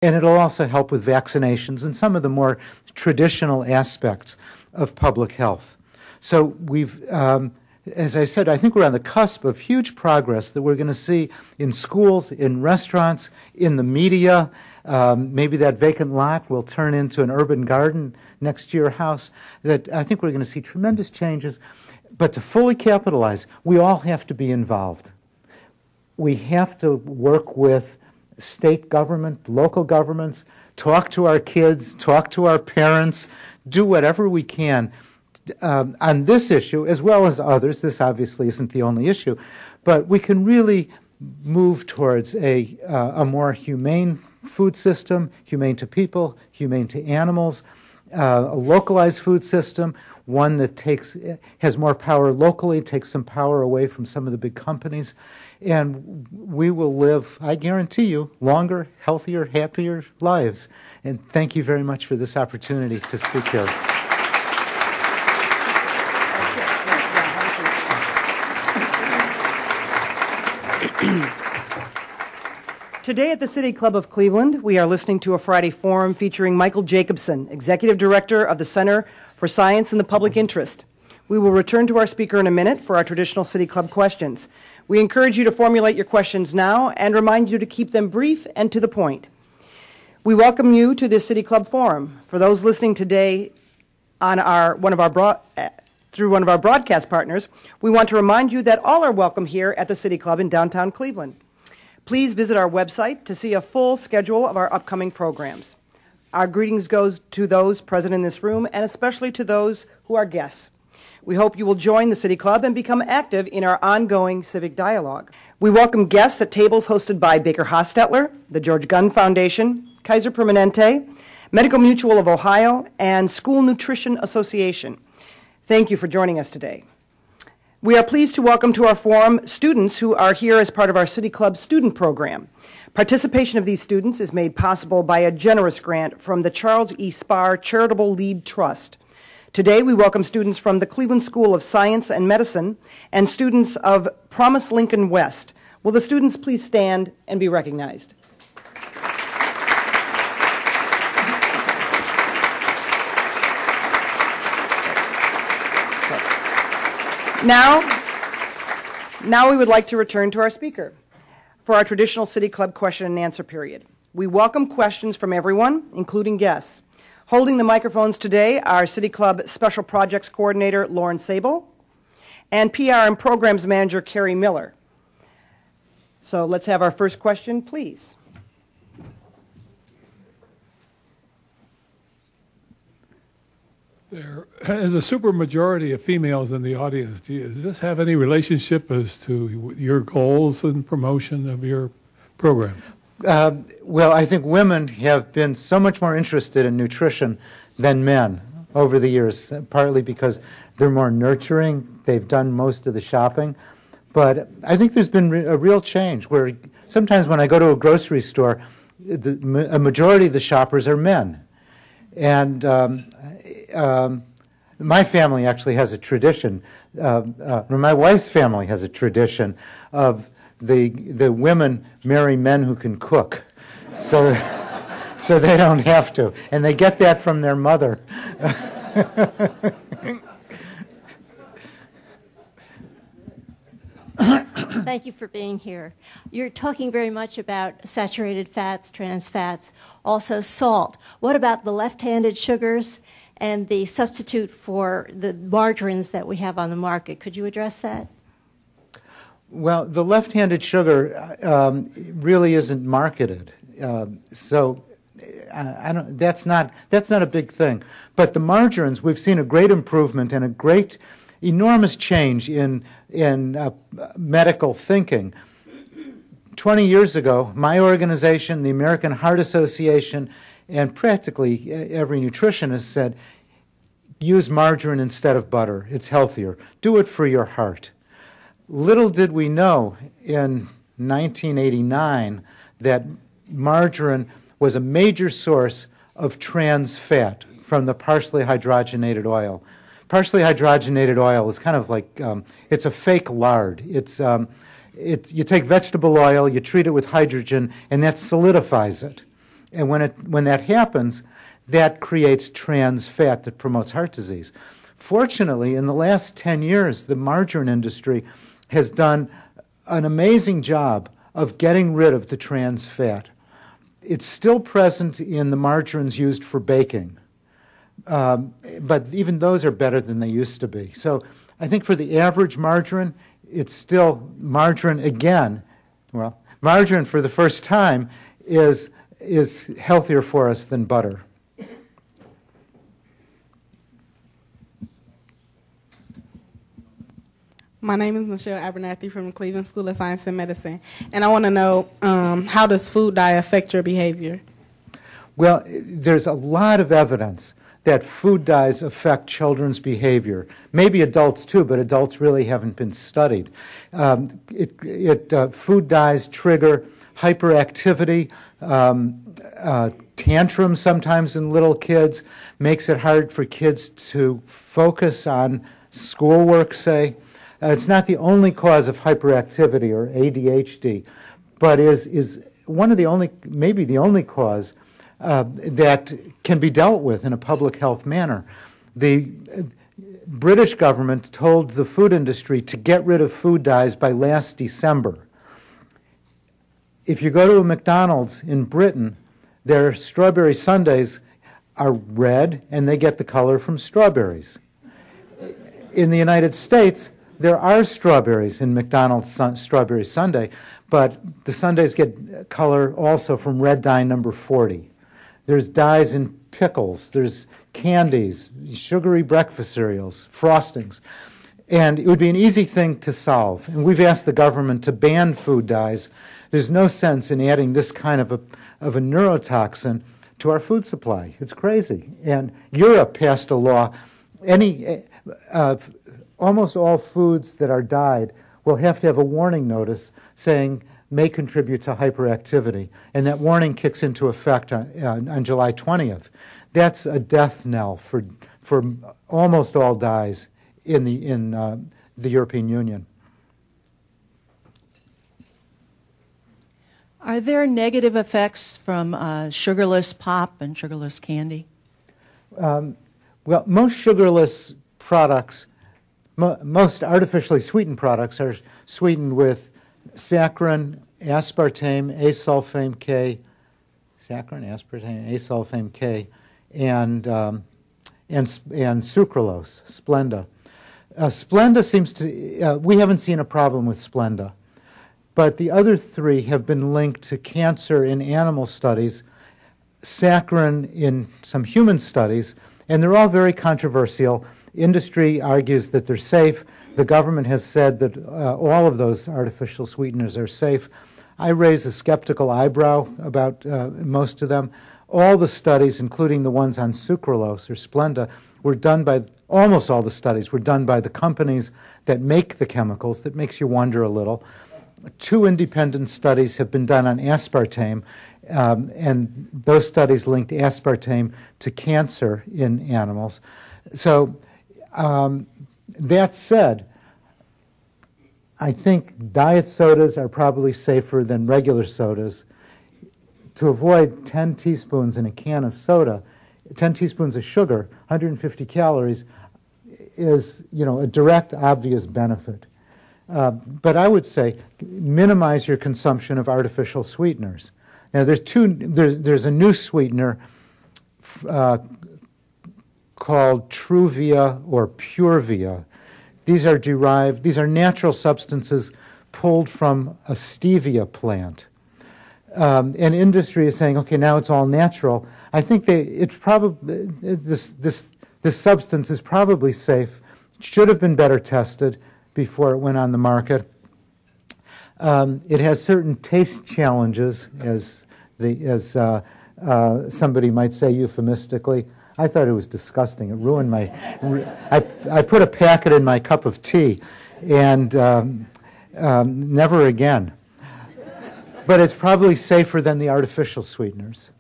And it'll also help with vaccinations and some of the more traditional aspects of public health. So we've, as I said, I think we're on the cusp of huge progress that we're going to see in schools, in restaurants, in the media. Maybe that vacant lot will turn into an urban garden next to your house. That I think we're going to see tremendous changes. But to fully capitalize, we all have to be involved. We have to work with state government, local governments, talk to our kids, talk to our parents, do whatever we can on this issue as well as others. This obviously isn't the only issue, but we can really move towards a more humane food system, humane to people, humane to animals, a localized food system, one that has more power locally, takes some power away from some of the big companies. And we will live, I guarantee you, longer, healthier, happier lives. And thank you very much for this opportunity to speak here. Today at the City Club of Cleveland, we are listening to a Friday forum featuring Michael Jacobson, Executive Director of the Center for Science in the Public Interest. We will return to our speaker in a minute for our traditional City Club questions. We encourage you to formulate your questions now and remind you to keep them brief and to the point. We welcome you to this City Club Forum. For those listening today on through one of our broadcast partners, we want to remind you that all are welcome here at the City Club in downtown Cleveland. Please visit our website to see a full schedule of our upcoming programs. Our greetings goes to those present in this room and especially to those who are guests. We hope you will join the City Club and become active in our ongoing civic dialogue. We welcome guests at tables hosted by Baker Hostetler, the George Gunn Foundation, Kaiser Permanente, Medical Mutual of Ohio, and School Nutrition Association. Thank you for joining us today. We are pleased to welcome to our forum students who are here as part of our City Club student program. Participation of these students is made possible by a generous grant from the Charles E. Spar Charitable Lead Trust. Today, we welcome students from the Cleveland School of Science and Medicine and students of Promise Lincoln West. Will the students please stand and be recognized? Now we would like to return to our speaker for our traditional City Club question and answer period. We welcome questions from everyone, including guests. Holding the microphones today are City Club Special Projects Coordinator Lauren Sable and PR and Programs Manager Carrie Miller. So let's have our first question, please. There is a supermajority of females in the audience. Does this have any relationship as to your goals and promotion of your program? Well, I think women have been so much more interested in nutrition than men over the years, partly because they're more nurturing. They've done most of the shopping. But I think there's been a real change where sometimes when I go to a grocery store, a majority of the shoppers are men. And my family actually has a tradition, my wife's family has a tradition of the women marry men who can cook, so they don't have to, and they get that from their mother. Thank you for being here. You're talking very much about saturated fats, trans fats, also salt. What about the left-handed sugars and the substitute for the margarines that we have on the market? Could you address that? Well, the left-handed sugar really isn't marketed, so that's not a big thing. But the margarines, we've seen a great improvement and a great, enormous change in medical thinking. 20 years ago, my organization, the American Heart Association, and practically every nutritionist said, use margarine instead of butter. It's healthier. Do it for your heart. Little did we know in 1989 that margarine was a major source of trans fat from the partially hydrogenated oil. Partially hydrogenated oil is kind of like, it's a fake lard. You take vegetable oil, you treat it with hydrogen, and that solidifies it. And when that happens, that creates trans fat that promotes heart disease. Fortunately, in the last 10 years, the margarine industry has done an amazing job of getting rid of the trans fat. It's still present in the margarines used for baking, but even those are better than they used to be. So I think for the average margarine, it's still margarine again. Well, margarine for the first time is healthier for us than butter. My name is Michelle Abernathy from the Cleveland School of Science and Medicine, and I want to know how does food dye affect your behavior? Well, there's a lot of evidence that food dyes affect children's behavior. Maybe adults too, but adults really haven't been studied. Food dyes trigger hyperactivity, tantrums sometimes in little kids, makes it hard for kids to focus on schoolwork, say. It's not the only cause of hyperactivity or ADHD, but is one of the only, maybe the only cause that can be dealt with in a public health manner. The British government told the food industry to get rid of food dyes by last December. If you go to a McDonald's in Britain, their strawberry sundaes are red and they get the color from strawberries. In the United States, there are strawberries in McDonald's strawberry sundae, but the sundaes get color also from red dye number 40. There's dyes in pickles, there's candies, sugary breakfast cereals, frostings. And it would be an easy thing to solve. And we've asked the government to ban food dyes. There's no sense in adding this kind of a neurotoxin to our food supply. It's crazy. And Europe passed a law. Almost all foods that are dyed will have to have a warning notice saying may contribute to hyperactivity. And that warning kicks into effect on July 20th. That's a death knell for almost all dyes in the European Union. Are there negative effects from sugarless pop and sugarless candy? Well, most sugarless products, most artificially sweetened products are sweetened with saccharin, aspartame, asulfame K, and sucralose, Splenda. Splenda seems to, we haven't seen a problem with Splenda, but the other three have been linked to cancer in animal studies, saccharin in some human studies, and they're all very controversial. Industry argues that they're safe. The government has said that all of those artificial sweeteners are safe. I raise a skeptical eyebrow about most of them. All the studies, including the ones on sucralose or Splenda, were done by, almost all the studies were done by the companies that make the chemicals. That makes you wonder a little. 2 independent studies have been done on aspartame, and those studies linked aspartame to cancer in animals. So that said, I think diet sodas are probably safer than regular sodas. To avoid 10 teaspoons in a can of soda, 10 teaspoons of sugar, 150 calories, is, a direct, obvious benefit. But I would say minimize your consumption of artificial sweeteners. Now, there's a new sweetener called Truvia or Purevia. These are natural substances pulled from a stevia plant. And industry is saying, okay, now it's all natural. I think it's probably, this substance is probably safe. It should have been better tested before it went on the market. It has certain taste challenges, as somebody might say euphemistically. I thought it was disgusting. It ruined my... I put a packet in my cup of tea, and never again. But it's probably safer than the artificial sweeteners.